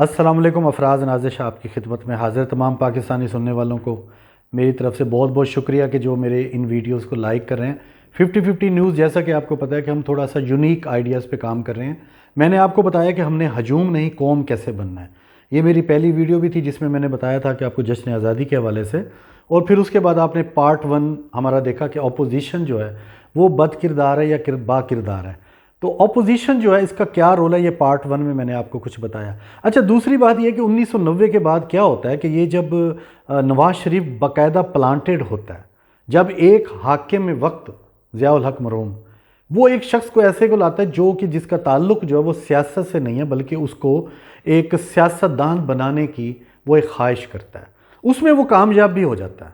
अस्सलाम वालेकुम। अफराज नाज़िश आपकी खिदमत में हाज़िर। तमाम पाकिस्तानी सुनने वालों को मेरी तरफ से बहुत बहुत शुक्रिया कि जो मेरे इन वीडियोस को लाइक कर रहे हैं। 50-50 न्यूज़, जैसा कि आपको पता है कि हम थोड़ा सा यूनिक आइडियाज़ पे काम कर रहे हैं। मैंने आपको बताया कि हमने हजूम नहीं कौम कैसे बनना है। ये मेरी पहली वीडियो भी थी जिसमें मैंने बताया था कि आपको जश्न आज़ादी के हवाले से, और फिर उसके बाद आपने पार्ट 1 हमारा देखा कि अपोजिशन जो है वो बद किरदार है या बा किरदार है। तो अपोजिशन जो है इसका क्या रोल है, ये पार्ट 1 में मैंने आपको कुछ बताया। अच्छा, दूसरी बात ये कि 1990 के बाद क्या होता है कि ये जब नवाज शरीफ बाकायदा प्लांटेड होता है, जब एक हाकिम वक्त ज़ियाउल हक मरहूम वो एक शख्स को ऐसे को लाता है जो कि जिसका ताल्लुक जो है वो सियासत से नहीं है, बल्कि उसको एक सियासतदान बनाने की वो एक ख्वाहिश करता है, उसमें वो कामयाब भी हो जाता है।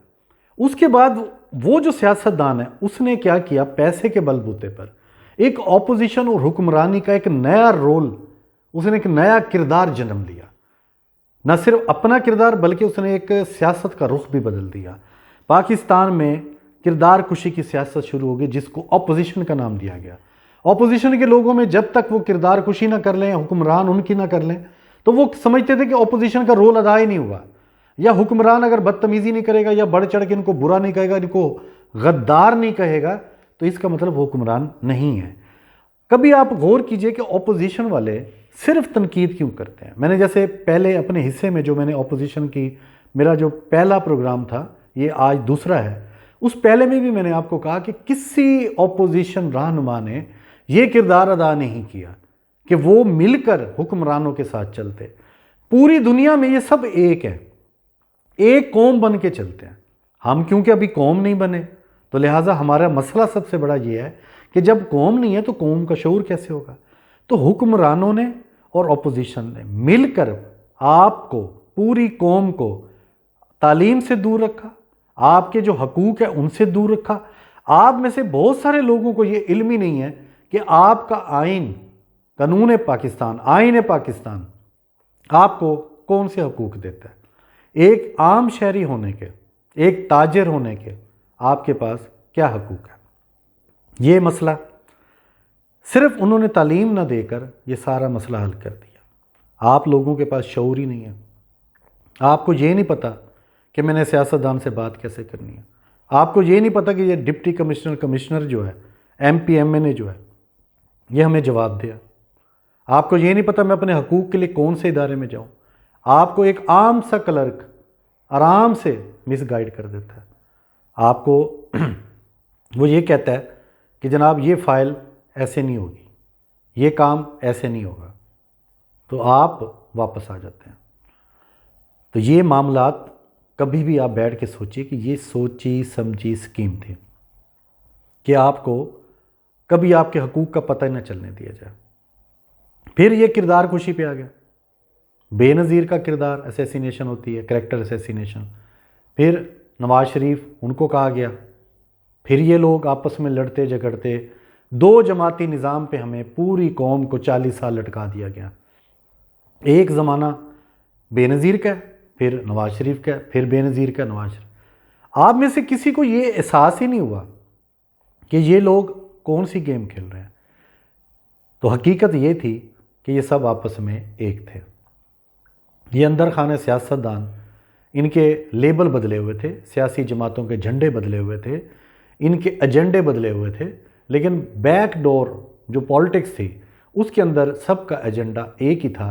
उसके बाद वो जो सियासतदान है उसने क्या किया, पैसे के बलबूते पर एक ऑपोजिशन और हुक्मरानी का एक नया रोल, उसने एक नया किरदार जन्म लिया। न सिर्फ अपना किरदार बल्कि उसने एक सियासत का रुख भी बदल दिया। पाकिस्तान में किरदार कुशी की सियासत शुरू हो गई जिसको ऑपोजिशन का नाम दिया गया। ऑपोजिशन के लोगों में जब तक वो किरदार कुशी ना कर लें, हुक्मरान उनकी ना कर लें, तो वो समझते थे कि ऑपोजिशन का रोल अदा ही नहीं हुआ, या हुक्मरान अगर बदतमीजी नहीं करेगा या बढ़ चढ़ के इनको बुरा नहीं कहेगा, इनको गद्दार नहीं कहेगा, तो इसका मतलब हुक्मरान नहीं है। कभी आप गौर कीजिए कि ऑपोजिशन वाले सिर्फ तनकीद क्यों करते हैं। मैंने जैसे पहले अपने हिस्से में जो मैंने ऑपोजिशन की, मेरा जो पहला प्रोग्राम था, ये आज दूसरा है, उस पहले में भी मैंने आपको कहा कि किसी ऑपोजिशन रहनुमा ने ये किरदार अदा नहीं किया कि वो मिलकर हुक्मरानों के साथ चलते। पूरी दुनिया में ये सब एक है, एक कौम बन के चलते हैं। हम क्योंकि अभी कौम नहीं बने, तो लिहाजा हमारा मसला सबसे बड़ा ये है कि जब कौम नहीं है तो कौम का शऊर कैसे होगा। तो हुक्मरानों ने और अपोजिशन ने मिलकर आपको, पूरी कौम को तालीम से दूर रखा, आपके जो हकूक़ है उनसे दूर रखा। आप में से बहुत सारे लोगों को ये इल्म ही नहीं है कि आपका आइन, कानून पाकिस्तान, आइन पाकिस्तान आपको कौन से हकूक़ देता है। एक आम शहरी होने के, एक ताजिर होने के आपके पास क्या हकूक़ है। ये मसला सिर्फ उन्होंने तालीम ना देकर ये सारा मसला हल कर दिया। आप लोगों के पास शऊर ही नहीं है। आपको ये नहीं पता कि मैंने सियासतदान से बात कैसे करनी है। आपको ये नहीं पता कि ये डिप्टी कमिश्नर जो है, MP MNA जो है, ये हमें जवाब दिया। आपको ये नहीं पता मैं अपने हकूक़ के लिए कौन से इदारे में जाऊँ। आपको एक आम सा क्लर्क आराम से मिसगाइड कर देता है। आपको वो ये कहता है कि जनाब ये फ़ाइल ऐसे नहीं होगी, ये काम ऐसे नहीं होगा, तो आप वापस आ जाते हैं। तो ये मामलात कभी भी आप बैठ के सोचिए कि ये सोची समझी स्कीम थी कि आपको कभी आपके हकूक़ का पता ही ना चलने दिया जाए। फिर ये किरदार कुशी पे आ गया। बेनज़ीर का किरदार असैसिनेशन होती है, कैरेक्टर असैसिनेशन। फिर नवाज शरीफ, उनको कहा गया। फिर ये लोग आपस में लड़ते झगड़ते, दो जमाती निज़ाम पे हमें पूरी कौम को 40 साल लटका दिया गया। एक ज़माना बेनज़ीर का, फिर नवाज शरीफ का, फिर बेनज़ीर का, नवाज शरीफ। आप में से किसी को ये एहसास ही नहीं हुआ कि ये लोग कौन सी गेम खेल रहे हैं। तो हकीकत ये थी कि ये सब आपस में एक थे। ये अंदर खाने सियासतदान, इनके लेबल बदले हुए थे, सियासी जमातों के झंडे बदले हुए थे, इनके एजेंडे बदले हुए थे, लेकिन बैक डोर जो पॉलिटिक्स थी उसके अंदर सबका एजेंडा एक ही था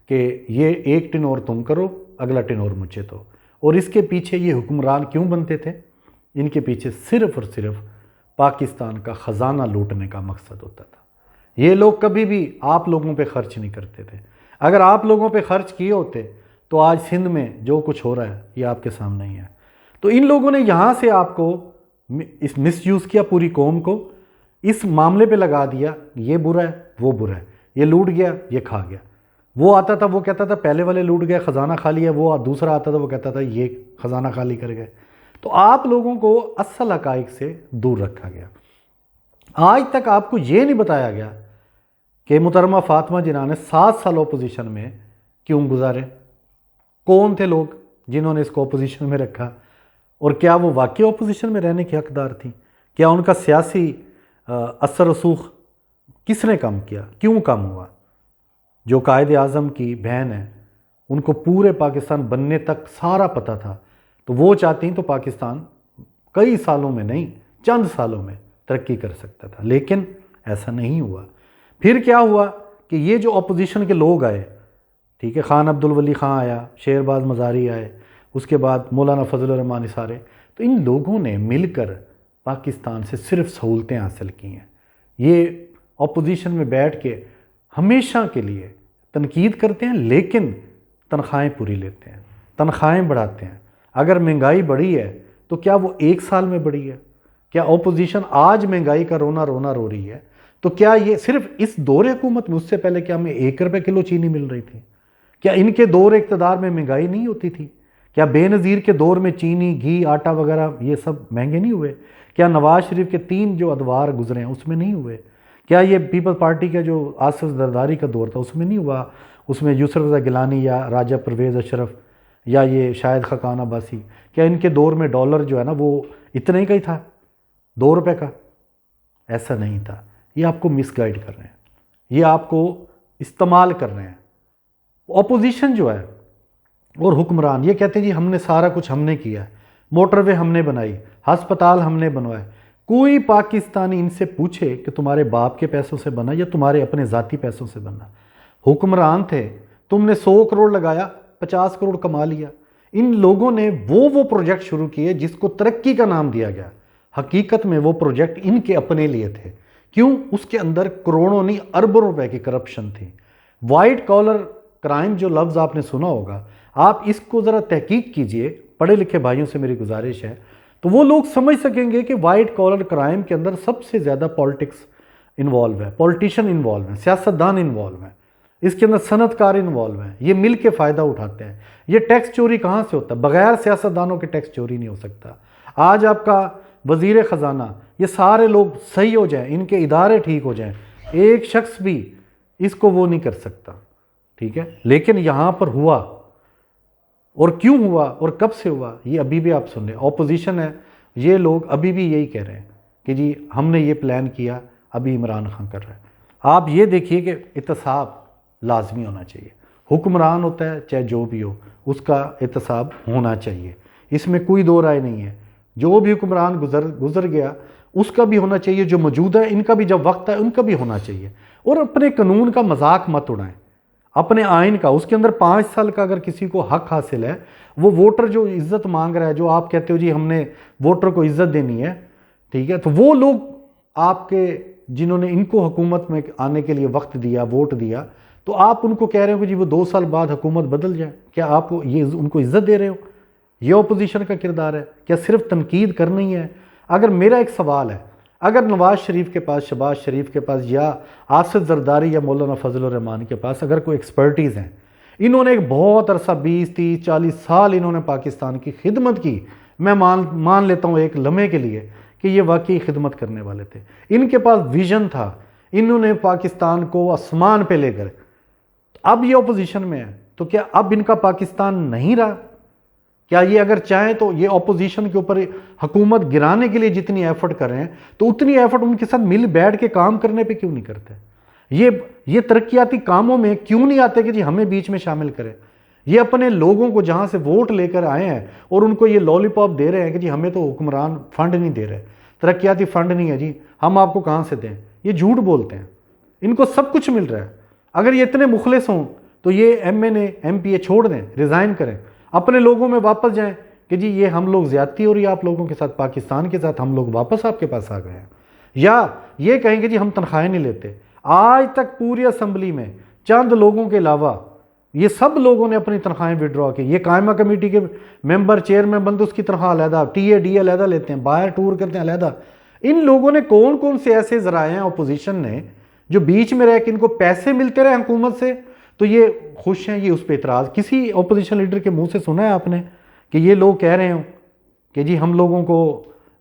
कि ये एक टिनोर तुम करो, अगला टिनोर मुझे दो। और इसके पीछे ये हुक्मरान क्यों बनते थे? इनके पीछे सिर्फ़ और सिर्फ पाकिस्तान का ख़जाना लूटने का मकसद होता था। ये लोग कभी भी आप लोगों पे ख़र्च नहीं करते थे। अगर आप लोगों पे ख़र्च किए होते तो आज सिंध में जो कुछ हो रहा है ये आपके सामने ही है। तो इन लोगों ने यहाँ से आपको इस मिसयूज़ किया, पूरी कौम को इस मामले पे लगा दिया, ये बुरा है वो बुरा है, ये लूट गया ये खा गया। वो आता था वो कहता था पहले वाले लूट गए, ख़जाना खाली है। वो दूसरा आता था वो कहता था ये ख़जाना खाली कर गए। तो आप लोगों को असल हक़ाइक़ से दूर रखा गया। आज तक आपको ये नहीं बताया गया कि मुहतरमा फ़ातिमा जिन्ना ने 7 साल अपोजिशन में क्यों गुजारे, कौन थे लोग जिन्होंने इसको अपोजिशन में रखा, और क्या वो वाकई अपोजिशन में रहने की हकदार थी? क्या उनका सियासी असर रसूख किसने कम किया, क्यों कम हुआ? जो कायद आज़म की बहन है उनको पूरे पाकिस्तान बनने तक सारा पता था। तो वो चाहती तो पाकिस्तान कई सालों में नहीं, चंद सालों में तरक्की कर सकता था, लेकिन ऐसा नहीं हुआ। फिर क्या हुआ कि ये जो अपोजिशन के लोग आए, ठीक है, खान अब्दुल वली खां आया, शेरबाज मज़ारी आए, उसके बाद मौलाना फजल रहमान निसारी, तो इन लोगों ने मिलकर पाकिस्तान से सिर्फ सहूलतें हासिल की हैं। ये अपोजिशन में बैठ के हमेशा के लिए तनकीद करते हैं, लेकिन तनख्वाहें पूरी लेते हैं, तनख्वाहें बढ़ाते हैं। अगर महंगाई बढ़ी है तो क्या वो एक साल में बढ़ी है? क्या अपोजिशन आज महंगाई का रोना रोना रो रही है? तो क्या ये सिर्फ इस दौरे हुकूमत में, उससे पहले क्या हमें 1 रुपये किलो चीनी मिल रही थी? क्या इनके दौर इक़्तिदार में महंगाई नहीं होती थी? क्या बेनज़ीर के दौर में चीनी, घी, आटा वगैरह ये सब महंगे नहीं हुए? क्या नवाज शरीफ के 3 जो अदवार गुजरे हैं उसमें नहीं हुए? क्या ये पीपल्स पार्टी का जो आसिफ जरदारी का दौर था उसमें नहीं हुआ? उसमें यूसुफ रज़ा गिलानी या राजा परवेज़ अशरफ या ये शायद खकान अब्बासी, क्या इनके दौर में डॉलर जो है ना वो इतने ही का ही था, 2 रुपये का? ऐसा नहीं था। ये आपको मिसगाइड कर रहे हैं, ये आपको इस्तेमाल कर रहे हैं। अपोजिशन जो है और हुक्मरान ये कहते हैं जी हमने सारा कुछ हमने किया, मोटरवे हमने बनाई, हस्पताल हमने बनवाए। कोई पाकिस्तानी इनसे पूछे कि तुम्हारे बाप के पैसों से बना या तुम्हारे अपने ज़ाती पैसों से बना? हुक्मरान थे, तुमने 100 करोड़ लगाया, 50 करोड़ कमा लिया। इन लोगों ने वो प्रोजेक्ट शुरू किए जिसको तरक्की का नाम दिया गया। हकीकत में वो प्रोजेक्ट इनके अपने लिए थे। क्यों? उसके अंदर करोड़ों नहीं अरबों रुपए की करप्शन थी। वाइट कॉलर क्राइम जो लफ्ज़ आपने सुना होगा, आप इसको ज़रा तहकीक कीजिए, पढ़े लिखे भाइयों से मेरी गुजारिश है, तो वो लोग समझ सकेंगे कि वाइट कॉलर क्राइम के अंदर सबसे ज़्यादा पॉलिटिक्स इन्वॉल्व है, पॉलिटिशियन इन्वॉल्व है, सियासतदान इन्वॉल्व है, इसके अंदर सनतकार इन्वॉल्व हैं। ये मिल के फ़ायदा उठाते हैं। ये टैक्स चोरी कहाँ से होता है? बग़ैर सियासतदानों के टैक्स चोरी नहीं हो सकता। आज आपका वज़ीर ख़जाना, ये सारे लोग सही हो जाएं, इनके इदारे ठीक हो जाएं, एक शख्स भी इसको वो नहीं कर सकता, ठीक है। लेकिन यहाँ पर हुआ, और क्यों हुआ और कब से हुआ ये अभी भी आप सुन रहे हैं। ऑपोजिशन है, ये लोग अभी भी यही कह रहे हैं कि जी हमने ये प्लान किया, अभी इमरान खान कर रहा है। आप ये देखिए कि एहतसाब लाजमी होना चाहिए। हुक्मरान होता है चाहे जो भी हो, उसका एहतसाब होना चाहिए, इसमें कोई दो राय नहीं है। जो भी हुक्मरान गुजर गया उसका भी होना चाहिए, जो मौजूद है इनका भी जब वक्त है उनका भी होना चाहिए। और अपने कानून का मजाक मत उड़ाएं, अपने आइन का। उसके अंदर 5 साल का अगर किसी को हक हासिल है, वो वोटर जो इज्जत मांग रहा है, जो आप कहते हो जी हमने वोटर को इज्जत देनी है, ठीक है, तो वो लोग आपके जिन्होंने इनको हुकूमत में आने के लिए वक्त दिया, वोट दिया, तो आप उनको कह रहे हो कि जी वो 2 साल बाद हुकूमत बदल जाए। क्या आप ये उनको इज्जत दे रहे हो? ये अपोजिशन का किरदार है? क्या सिर्फ तनकीद करनी है? अगर मेरा एक सवाल है, अगर नवाज शरीफ के पास, शहबाज शरीफ के पास या आसिफ जरदारी या मौलाना फजल रहमान के पास अगर कोई एक्सपर्टीज़ हैं, इन्होंने एक बहुत अरसा 20, 30, 40 साल इन्होंने पाकिस्तान की खिदमत की, मैं मान लेता हूँ एक लम्हे के लिए कि ये वाकई खिदमत करने वाले थे, इनके पास विजन था, इन्होंने पाकिस्तान को आसमान पे लेकर, अब ये अपोजिशन में है, तो क्या अब इनका पाकिस्तान नहीं रहा? क्या ये अगर चाहें तो ये अपोजिशन के ऊपर हुकूमत गिराने के लिए जितनी एफर्ट कर रहे हैं, तो उतनी एफर्ट उनके साथ मिल बैठ के काम करने पे क्यों नहीं करते? ये तरक्याती कामों में क्यों नहीं आते कि जी हमें बीच में शामिल करें? ये अपने लोगों को जहां से वोट लेकर आए हैं और उनको ये लॉलीपॉप दे रहे हैं कि जी हमें तो हुक्मरान फंड नहीं दे रहे, तरक्याती फंड नहीं है जी, हम आपको कहां से दें? ये झूठ बोलते हैं, इनको सब कुछ मिल रहा है। अगर ये इतने मुखलिस हों तो ये MNA MPA छोड़ दें, रिज़ाइन करें, अपने लोगों में वापस जाएं कि जी ये हम लोग ज़्यादती हो रही है आप लोगों के साथ, पाकिस्तान के साथ, हम लोग वापस आपके पास आ गए हैं। या ये कहेंगे जी हम तनख्वाहें नहीं लेते। आज तक पूरी असम्बली में चंद लोगों के अलावा ये सब लोगों ने अपनी तनख्वाहें विड्रॉ की। ये कायमा कमेटी के मेंबर, चेयरमैन बनते उसकी तनख्वाह अलहदा, TA DA अलहदा लेते हैं, बाहर टूर करते हैं अलहदा। इन लोगों ने कौन कौन से ऐसे जराए हैं अपोजिशन ने जो बीच में रह के इनको पैसे मिलते रहे हुकूमत से, तो ये खुश हैं, ये उस पर इतराज़। किसी अपोजिशन लीडर के मुंह से सुना है आपने कि ये लोग कह रहे हो कि जी हम लोगों को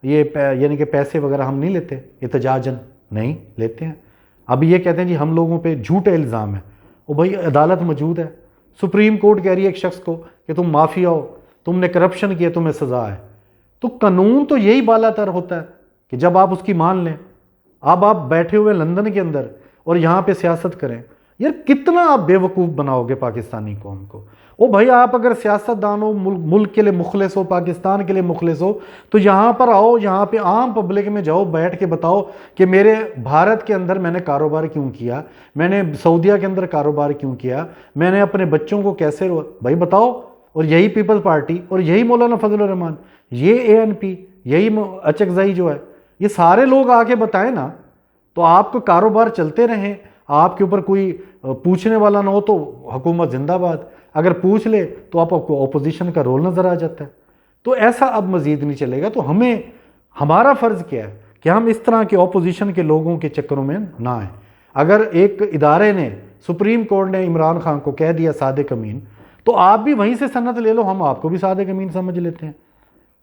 ये यानी कि पैसे वगैरह हम नहीं लेते, एहतजाजन नहीं लेते हैं? अब ये कहते हैं जी हम लोगों पे झूठे इल्ज़ाम है। वो भाई अदालत मौजूद है, सुप्रीम कोर्ट कह रही है एक शख्स को कि तुम माफिया हो, तुमने करप्शन किया, तुम्हें सज़ा है। तो कानून तो यही बालातर होता है कि जब आप उसकी मान लें। अब आप बैठे हुए लंदन के अंदर और यहाँ पे सियासत करें, यार कितना आप बेवकूफ़ बनाओगे पाकिस्तानी कौम को। ओ भाई, आप अगर सियासतदान हो, मुल्क के लिए मुखलिस हो, पाकिस्तान के लिए मुखलिस हो, तो यहाँ पर आओ, यहाँ पे आम पब्लिक में जाओ, बैठ के बताओ कि मेरे भारत के अंदर मैंने कारोबार क्यों किया, मैंने सऊदीया के अंदर कारोबार क्यों किया, मैंने अपने बच्चों को कैसे भाई बताओ। और यही पीपल्स पार्टी और यही मौलाना फजलुर रहमान, ये ANP, यही अचकज़ई जो है, ये सारे लोग आके बताएं ना, तो आपको कारोबार चलते रहें, आपके ऊपर कोई पूछने वाला ना हो तो हुकूमत जिंदाबाद, अगर पूछ ले तो आपको ऑपोजिशन का रोल नज़र आ जाता है। तो ऐसा अब मज़ीद नहीं चलेगा। तो हमें, हमारा फ़र्ज़ क्या है कि हम इस तरह के ऑपोजिशन के लोगों के चक्करों में ना आए। अगर एक इदारे ने, सुप्रीम कोर्ट ने इमरान खान को कह दिया सादिक अमीन, तो आप भी वहीं से सनत ले लो, हम आपको भी सादिक अमीन समझ लेते हैं।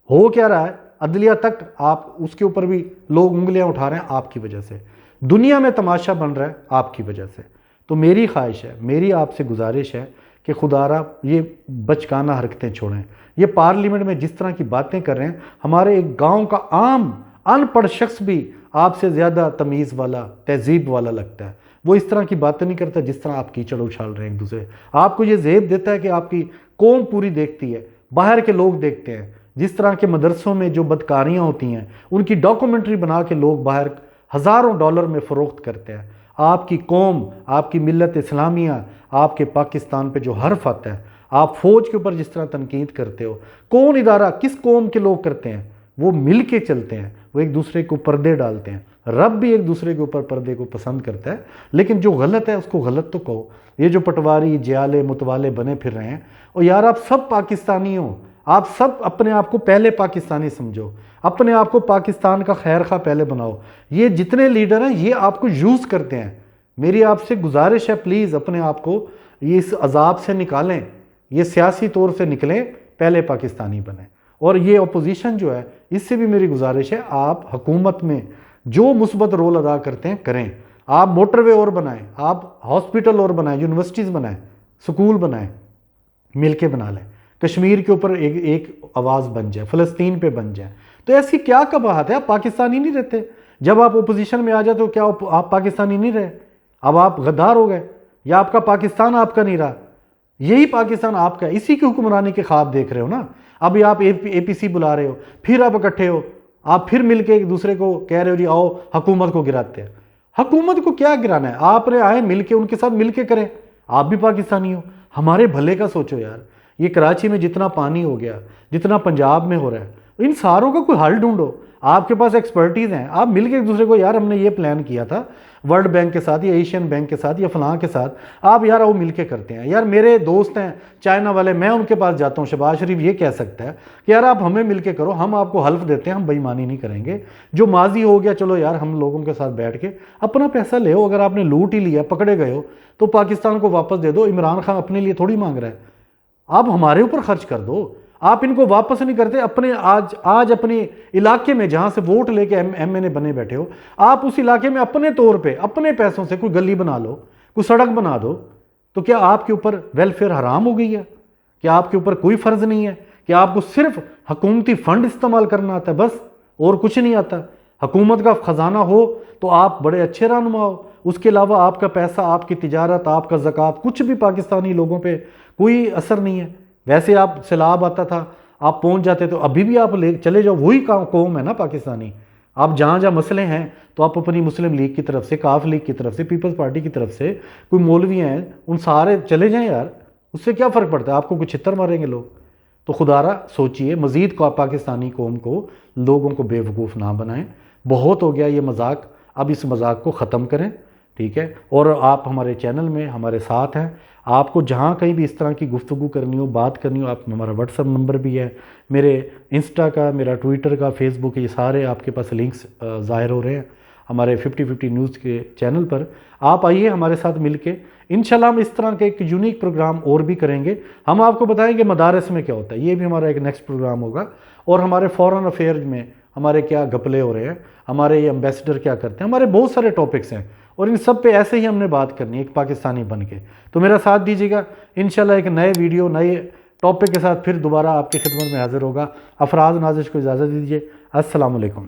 हो क्या रहा है, अदलिया तक आप उसके ऊपर भी लोग उंगलियां उठा रहे हैं आपकी वजह से, दुनिया में तमाशा बन रहा है आपकी वजह से। तो मेरी ख्वाहिश है, मेरी आपसे गुजारिश है कि खुदारा ये बचकाना हरकतें छोड़ें। ये पार्लियामेंट में जिस तरह की बातें कर रहे हैं, हमारे एक गांव का आम अनपढ़ शख्स भी आपसे ज़्यादा तमीज़ वाला, तहजीब वाला लगता है। वो इस तरह की बातें नहीं करता जिस तरह आप कीचड़ उछाल रहे हैं एक दूसरे। आपको ये ज़ेब देता है कि आपकी कौम पूरी देखती है, बाहर के लोग देखते हैं। जिस तरह के मदरसों में जो बदकारियाँ होती हैं, उनकी डॉक्यूमेंट्री बना के लोग बाहर हज़ारों डॉलर में फ़रोख्त करते हैं। आपकी कौम, आपकी मिल्लत इस्लामिया, आपके पाकिस्तान पे जो हर्फ आता है, आप फ़ौज के ऊपर जिस तरह तनकीद करते हो, कौन इदारा, किस कौम के लोग करते हैं? वो मिल के चलते हैं, वो एक दूसरे को पर्दे डालते हैं। रब भी एक दूसरे के ऊपर पर्दे को पसंद करता है, लेकिन जो गलत है उसको गलत तो कहो। ये जो पटवारी, जियाले, मुतवाले बने फिर रहे हैं, और यार आप सब पाकिस्तानी हो, आप सब अपने आप को पहले पाकिस्तानी समझो, अपने आप को पाकिस्तान का खैर खा पहले बनाओ। ये जितने लीडर हैं ये आपको यूज़ करते हैं। मेरी आपसे गुजारिश है, प्लीज़ अपने आप को ये इस अजाब से निकालें, ये सियासी तौर से निकलें, पहले पाकिस्तानी बने। और ये अपोजिशन जो है, इससे भी मेरी गुजारिश है, आप हुकूमत में जो मुस्बत रोल अदा करते हैं करें। आप मोटरवे और बनाएं, आप हॉस्पिटल और बनाएं, यूनिवर्सिटीज़ बनाएं, स्कूल बनाएं, मिल के बना लें। कश्मीर के ऊपर एक आवाज़ बन जाए, फ़लस्तीन पे बन जाए। तो ऐसी क्या कबाहत है? आप पाकिस्तानी नहीं रहते? जब आप ओपोजिशन में आ जाते हो क्या आप पाकिस्तानी नहीं रहे? अब आप गद्दार हो गए, या आपका पाकिस्तान आपका नहीं रहा? यही पाकिस्तान आपका है, इसी की हुक्मरानी के ख्वाब देख रहे हो ना। अभी आप APC बुला रहे हो, फिर आप इकट्ठे हो, आप फिर मिलके एक दूसरे को कह रहे हो जी आओ हुकूमत को गिराते हैं। हुकूमत को क्या गिराना है? आपने आए मिलके, उनके साथ मिलके करें। आप भी पाकिस्तानी हो, हमारे भले का सोचो यार। ये कराची में जितना पानी हो गया, जितना पंजाब में हो रहा है, इन सारों का कोई हल ढूंढो। आपके पास एक्सपर्टीज़ हैं, आप मिलके एक दूसरे को, यार हमने ये प्लान किया था वर्ल्ड बैंक के साथ या एशियन बैंक के साथ या फलां के साथ, आप यार वो मिलके करते हैं। यार मेरे दोस्त हैं चाइना वाले, मैं उनके पास जाता हूँ, शहबाज शरीफ ये कह सकता है कि यार आप हमें मिलके करो, हम आपको हल्फ देते हैं, हम बेईमानी नहीं करेंगे। जो माजी हो गया चलो यार, हम लोगों के साथ बैठ के अपना पैसा ले हो। अगर आपने लूट ही लिया, पकड़े गए हो, तो पाकिस्तान को वापस दे दो। इमरान खान अपने लिए थोड़ी मांग रहा है, आप हमारे ऊपर खर्च कर दो। आप इनको वापस नहीं करते। अपने आज अपने इलाके में जहां से वोट लेके MNA बने बैठे हो, आप उस इलाके में अपने तौर पे अपने पैसों से कोई गली बना लो, कोई सड़क बना दो। तो क्या आपके ऊपर वेलफेयर हराम हो गई है? क्या आपके ऊपर कोई फ़र्ज़ नहीं है कि आपको सिर्फ हुकूमती फ़ंड इस्तेमाल करना आता है, बस और कुछ नहीं आता? हुकूमत का ख़जाना हो तो आप बड़े अच्छे रहनुमा हो, उसके अलावा आपका पैसा, आपकी तिजारत, आपका ज़कात, कुछ भी पाकिस्तानी लोगों पे कोई असर नहीं है। वैसे आप सैलाब आता था, आप पहुंच जाते, तो अभी भी आप ले चले जाओ, वही कौम है ना पाकिस्तानी। आप जहाँ जहाँ मसले हैं तो आप अपनी मुस्लिम लीग की तरफ से, काफ लीग की तरफ से, पीपल्स पार्टी की तरफ से कोई मौलवी हैं, उन सारे चले जाएं यार, उससे क्या फ़र्क पड़ता है? आपको कुछ छितर मारेंगे लोग। तो खुदारा सोचिए, मज़ीद पाकिस्तानी कौम को, लोगों को बेवकूफ़ ना बनाएं। बहुत हो गया ये मजाक, अब इस मजाक को ख़त्म करें, ठीक है? और आप हमारे चैनल में हमारे साथ हैं। आपको जहाँ कहीं भी इस तरह की गुफ्तगू करनी हो, बात करनी हो, आप, हमारा व्हाट्सअप नंबर भी है, मेरे इंस्टा का, मेरा ट्विटर का, फेसबुक, ये सारे आपके पास लिंक्स ज़ाहिर हो रहे हैं हमारे 50-50 न्यूज़ के चैनल पर। आप आइए हमारे साथ मिलके, इंशाल्लाह हम इस तरह के एक यूनिक प्रोग्राम और भी करेंगे। हम आपको बताएंगे मदारस में क्या होता है, ये भी हमारा एक नेक्स्ट प्रोग्राम होगा। और हमारे फॉरेन अफेयर्स में हमारे क्या घपले हो रहे हैं, हमारे ये एम्बेसडर क्या करते हैं, हमारे बहुत सारे टॉपिक्स हैं, और इन सब पे ऐसे ही हमने बात करनी है एक पाकिस्तानी बन के। तो मेरा साथ दीजिएगा, इंशाल्लाह एक नए वीडियो, नए टॉपिक के साथ फिर दोबारा आपकी खिदमत में हाजिर होगा। अफराज नाजिश को इजाज़त दीजिए। अस्सलाम वालेकुम।